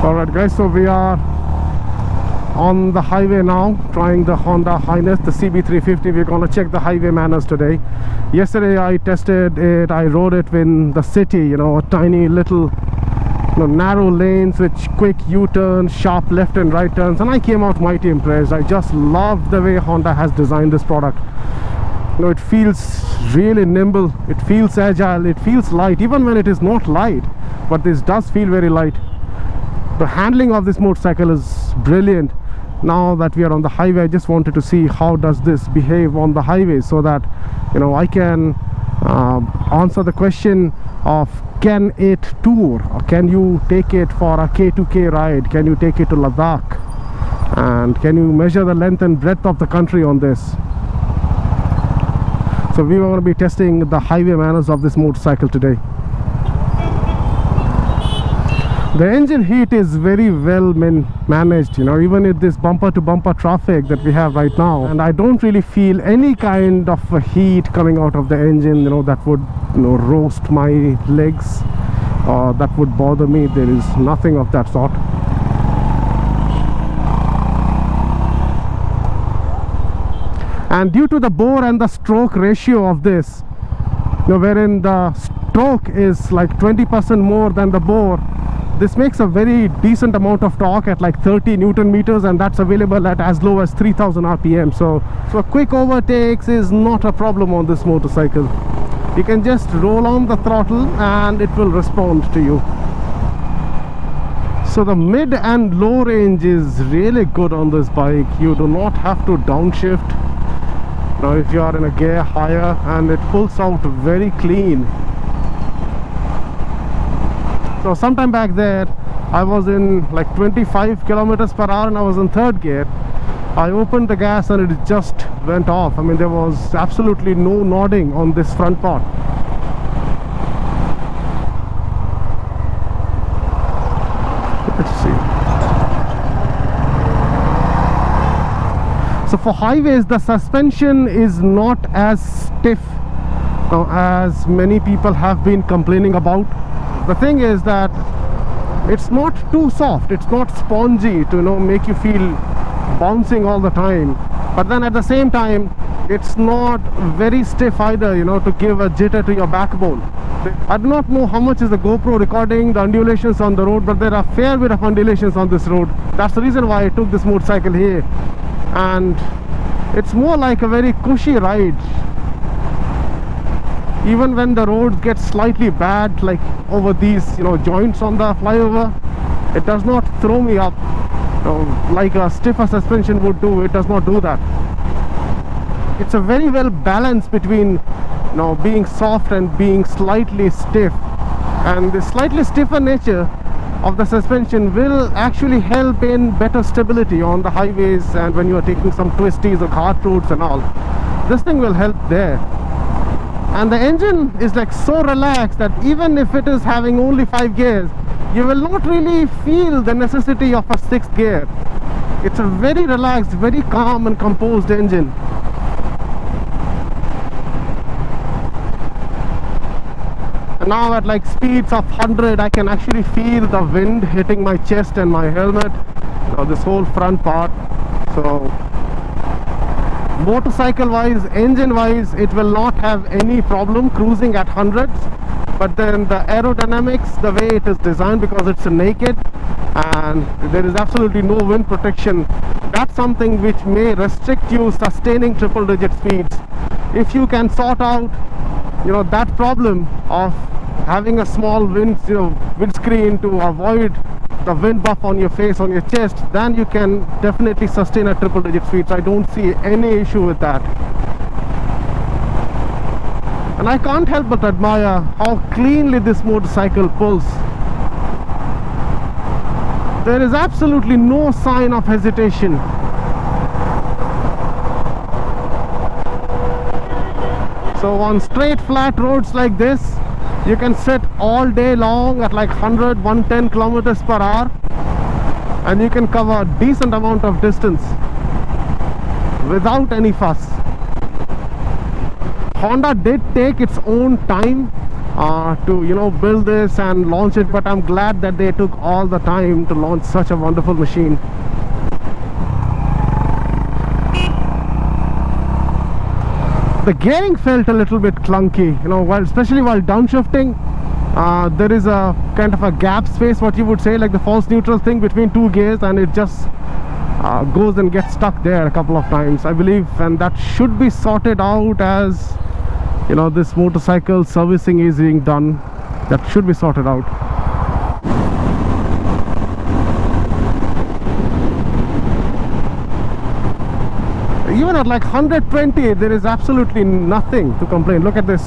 Alright guys, so we are on the highway now, trying the Honda Hiness, the CB350. We're going to check the highway manners today. Yesterday I tested it, I rode it in the city, you know, a tiny little, you know, narrow lanes with quick U-turns, sharp left and right turns, and I came out mighty impressed. I just love the way Honda has designed this product. You know, it feels really nimble, it feels agile, it feels light, even when it is not light, but this does feel very light. The handling of this motorcycle is brilliant. Now that we are on the highway, I just wanted to see how does this behave on the highway, so that, you know, I can answer the question of, can it tour, or can you take it for a K2K ride, can you take it to Ladakh, and can you measure the length and breadth of the country on this. So we are going to be testing the highway manners of this motorcycle today. The engine heat is very well managed, you know, even in this bumper to bumper traffic that we have right now, and I don't really feel any kind of a heat coming out of the engine, you know, that would, you know, roast my legs or that would bother me. There is nothing of that sort. And due to the bore and the stroke ratio of this, you know, wherein the stroke is like 20% more than the bore, this makes a very decent amount of torque at like 30 Newton meters, and that's available at as low as 3000 RPM. So quick overtakes is not a problem on this motorcycle. You can just roll on the throttle and it will respond to you. So the mid and low range is really good on this bike. You do not have to downshift. Now if you are in a gear higher, and it pulls out very clean. So sometime back there, I was in like 25 kilometers per hour and I was in third gear. I opened the gas and it just went off. I mean, there was absolutely no nodding on this front part. Let's see. So for highways, the suspension is not as stiff as many people have been complaining about. The thing is that it's not too soft, it's not spongy to, you know, make you feel bouncing all the time, but then at the same time it's not very stiff either, you know, to give a jitter to your backbone. I do not know how much is the GoPro recording the undulations on the road, but there are a fair bit of undulations on this road. That's the reason why I took this motorcycle here, and it's more like a very cushy ride. Even when the roads get slightly bad, like over these, you know, joints on the flyover, it does not throw me up, you know, like a stiffer suspension would do. It does not do that. It's a very well balanced between, you know, being soft and being slightly stiff, and the slightly stiffer nature of the suspension will actually help in better stability on the highways, and when you are taking some twisties or hard roads and all, this thing will help there. And the engine is like so relaxed that even if it is having only 5 gears, you will not really feel the necessity of a 6th gear. It's a very relaxed, very calm and composed engine. And now at like speeds of 100, I can actually feel the wind hitting my chest and my helmet, you know, this whole front part. So motorcycle wise, engine wise, it will not have any problem cruising at hundreds, but then the aerodynamics, the way it is designed, because it's naked and there is absolutely no wind protection, that's something which may restrict you sustaining triple digit speeds. If you can sort out, you know, that problem of having a small windscreen to avoid the wind buff on your face, on your chest, then you can definitely sustain a triple digit speeds. I don't see any issue with that. And I can't help but admire how cleanly this motorcycle pulls. There is absolutely no sign of hesitation. So on straight flat roads like this, you can sit all day long at like 100, 110 kilometers per hour, and you can cover a decent amount of distance without any fuss. Honda did take its own time to, you know, build this and launch it, but I'm glad that they took all the time to launch such a wonderful machine. The gearing felt a little bit clunky, you know, especially while downshifting. There is a kind of a gap space, what you would say, like the false neutral thing between two gears, and it just goes and gets stuck there a couple of times, I believe, and that should be sorted out as, you know, this motorcycle servicing is being done. That should be sorted out. Even at like 120, there is absolutely nothing to complain. Look at this.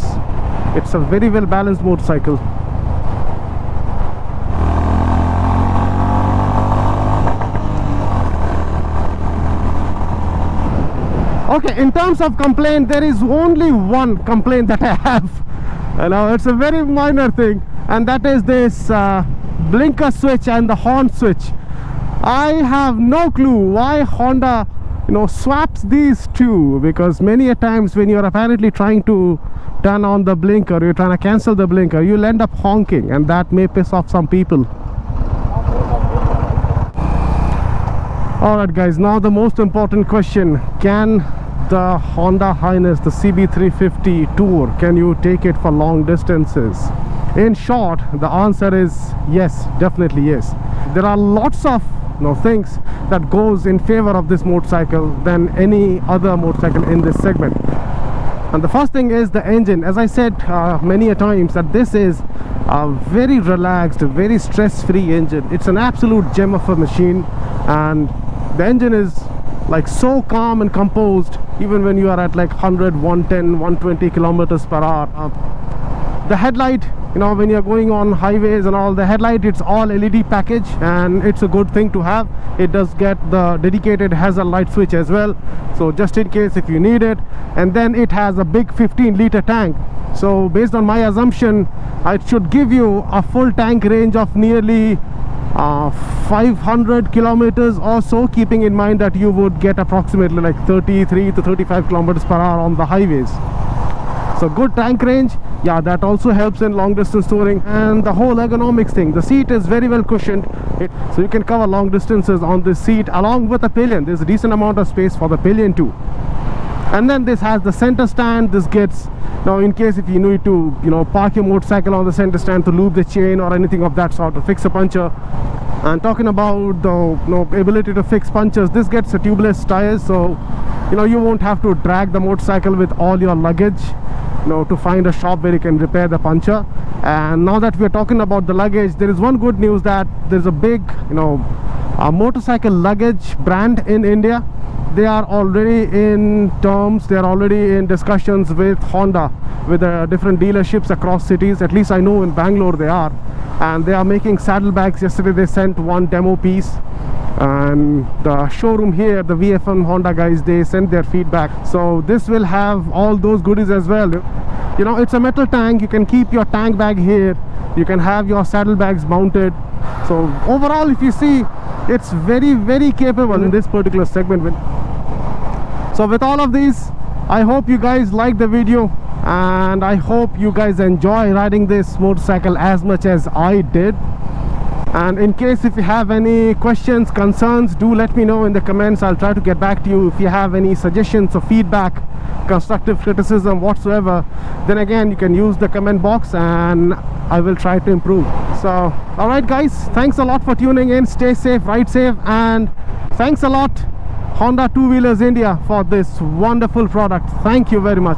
It's a very well balanced motorcycle. Okay, in terms of complaint, there is only one complaint that I have. You know, it's a very minor thing, and that is this blinker switch and the horn switch. I have no clue why Honda, you know, swaps these two, because many a times when you're apparently trying to turn on the blinker, you're trying to cancel the blinker, you'll end up honking, and that may piss off some people. Alright guys, now the most important question: can the Honda Hiness, the CB350 Tour, can you take it for long distances? In short, the answer is yes, definitely yes. There are lots of things that goes in favor of this motorcycle than any other motorcycle in this segment. And the first thing is the engine. As I said many a times, that this is a very relaxed, very stress-free engine. It's an absolute gem of a machine, and the engine is like so calm and composed even when you are at like 100, 110, 120 kilometers per hour. The headlight, you know, when you're going on highways and all, the headlight, it's all LED package, and it's a good thing to have. It does get the dedicated hazard light switch as well, so just in case if you need it. And then it has a big 15-liter tank, so based on my assumption, it should give you a full tank range of nearly 500 kilometers or so, keeping in mind that you would get approximately like 33 to 35 kilometers per hour on the highways. So good tank range. Yeah, that also helps in long distance touring. And the whole ergonomics thing, the seat is very well cushioned, so you can cover long distances on this seat, along with the pillion. There's a decent amount of space for the pillion too. And then this has the center stand. This gets, now in case if you need to, you know, park your motorcycle on the center stand to lube the chain or anything of that sort, to fix a puncture. And talking about the ability to fix punctures, this gets a tubeless tires, so you know, you won't have to drag the motorcycle with all your luggage, you know, to find a shop where you can repair the puncture. And now that we're talking about the luggage, there is one good news, that there's a big, you know, motorcycle luggage brand in India. They are already in terms, they are already in discussions with Honda, with different dealerships across cities. At least I know in Bangalore they are, and they are making saddlebags. Yesterday they sent one demo piece, and the showroom here, the VFM Honda guys, they sent their feedback. So this will have all those goodies as well. You know, it's a metal tank. You can keep your tank bag here, you can have your saddlebags mounted. So overall, if you see, it's very, very capable in this particular segment. So with all of these, I hope you guys like the video, and I hope you guys enjoy riding this motorcycle as much as I did. And in case if you have any questions, concerns, do let me know in the comments. I'll try to get back to you. If you have any suggestions or feedback, constructive criticism whatsoever, then again you can use the comment box and I will try to improve. So alright guys, thanks a lot for tuning in. Stay safe, ride safe, and thanks a lot Honda Two Wheelers India for this wonderful product. Thank you very much.